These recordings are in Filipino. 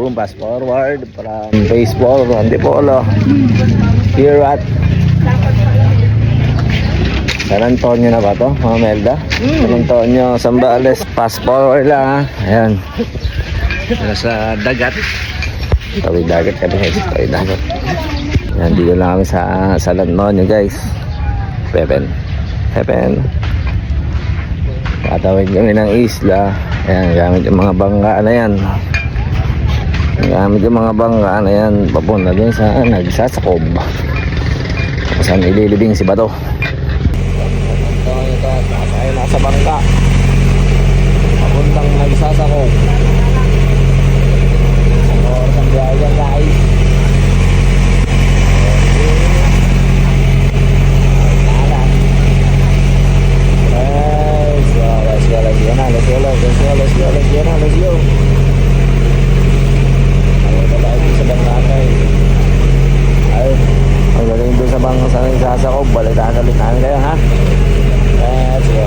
boom, fast forward from baseball, Antipolo. Here at San Antonio na ba to, mga Melda? San Antonio, Zambales. Fast forward lang ha. Ayan. Nasa dagat. Tawid dagat kami guys. Tawid dagat. Ayan, dito lang kami sa San Antonio guys. Heaven. Tatawid kami ng isla. Ayan, gamit yung mga bangka na yan. Gamit yung mga bangka na yan. Papunta din sa Nagsasakob. Saan ililibing si Bato. Tayo nasa bangka. Papuntang Nagsasakob. Oras ang biyahe guys. Let's go. Ayun na tayo sa Bangkakay. Ayun. Ang galing doon sa bangka sa Nagsasakob. Balitaan ulit namin kayo ha. Let's go.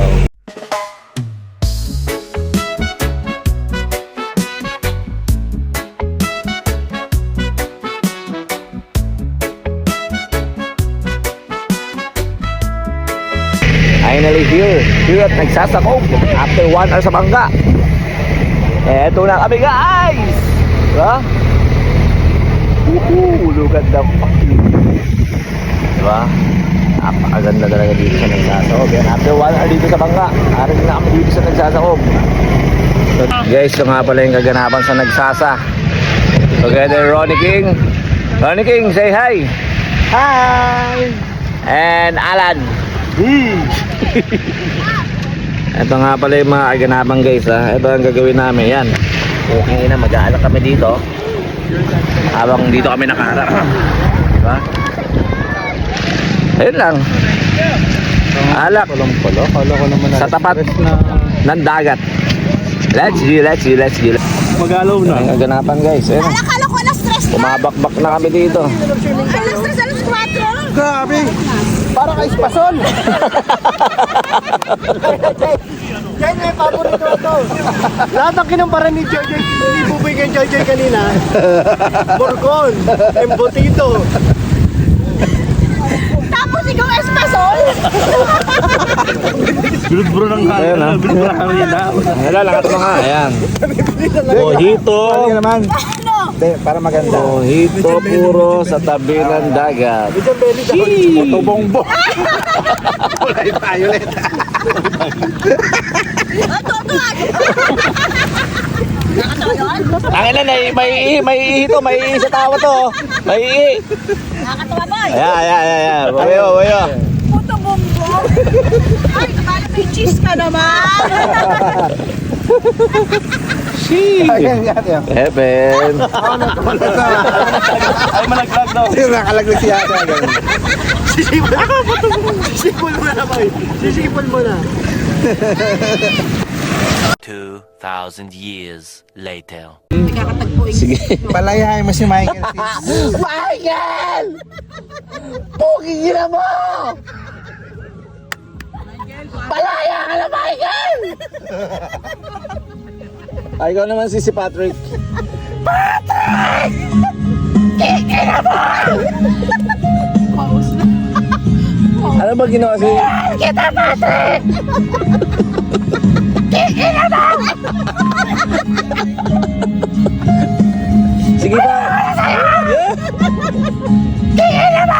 Finally here at Nagsasakob after 1 hour sa bangka. Eto na kami guys. Diba? Look at the fucking, diba? Napakaganda talaga dito sa Nagsasakob. Yan, after 1 hour dito sa bangka, arin na kami dito sa Nagsasakob. So, guys, ito nga pala yung kaganapan sa Nagsasa. Together Ronnie King. Ronnie King, say hi. Hi. And Alan. Ito nga pala yung mga kaganapan guys ha. Ito ang gagawin namin. Yan. Okay na, mag-aalak kami dito habang dito kami nakaharap. Diba? Ayun lang. Alak sa tapat ng dagat. Let's go. Mag-alaw na. Ang kaganapan guys. Ayun. Akala ko na stress na. Kumabakbak na kami dito. Alas 4. Grabe! Para kay Spason! Yan yung paborito ko. Lahat ng kinumpara ni Joy Joy, ni Buboy kay Joy Joy kanina. Borgon, embutido. Tapos ikaw espasol. Bro ng Ayun ha. Wala lang ito nga. Ayan. Mojito. Ano naman? Ano? Para maganda. Mojito puro sa tabi ng dagat. Tubong-bong. Ulay tayo ulit. Tangin na, may ito, may sa tawa to. May Nakakatawa boy. Ayan. Bayo. Puto bongbong. Ay, akala may cheese ka naman. Heaven. Ay, malaglag daw. Nakalaglag siya. Sisipol mo na, boy. Sisipol mo na. 2,000 years later. Sige. Palayahin mo si Michael. Michael! Pogi na mo! Palaya ka na, Michael! Ay, ikaw naman si Patrick. Patrick! Kiki na mo! Ano ba ginawa si... Kita, Patrick! Kiki na mo! Sige pa! Kiki na mo!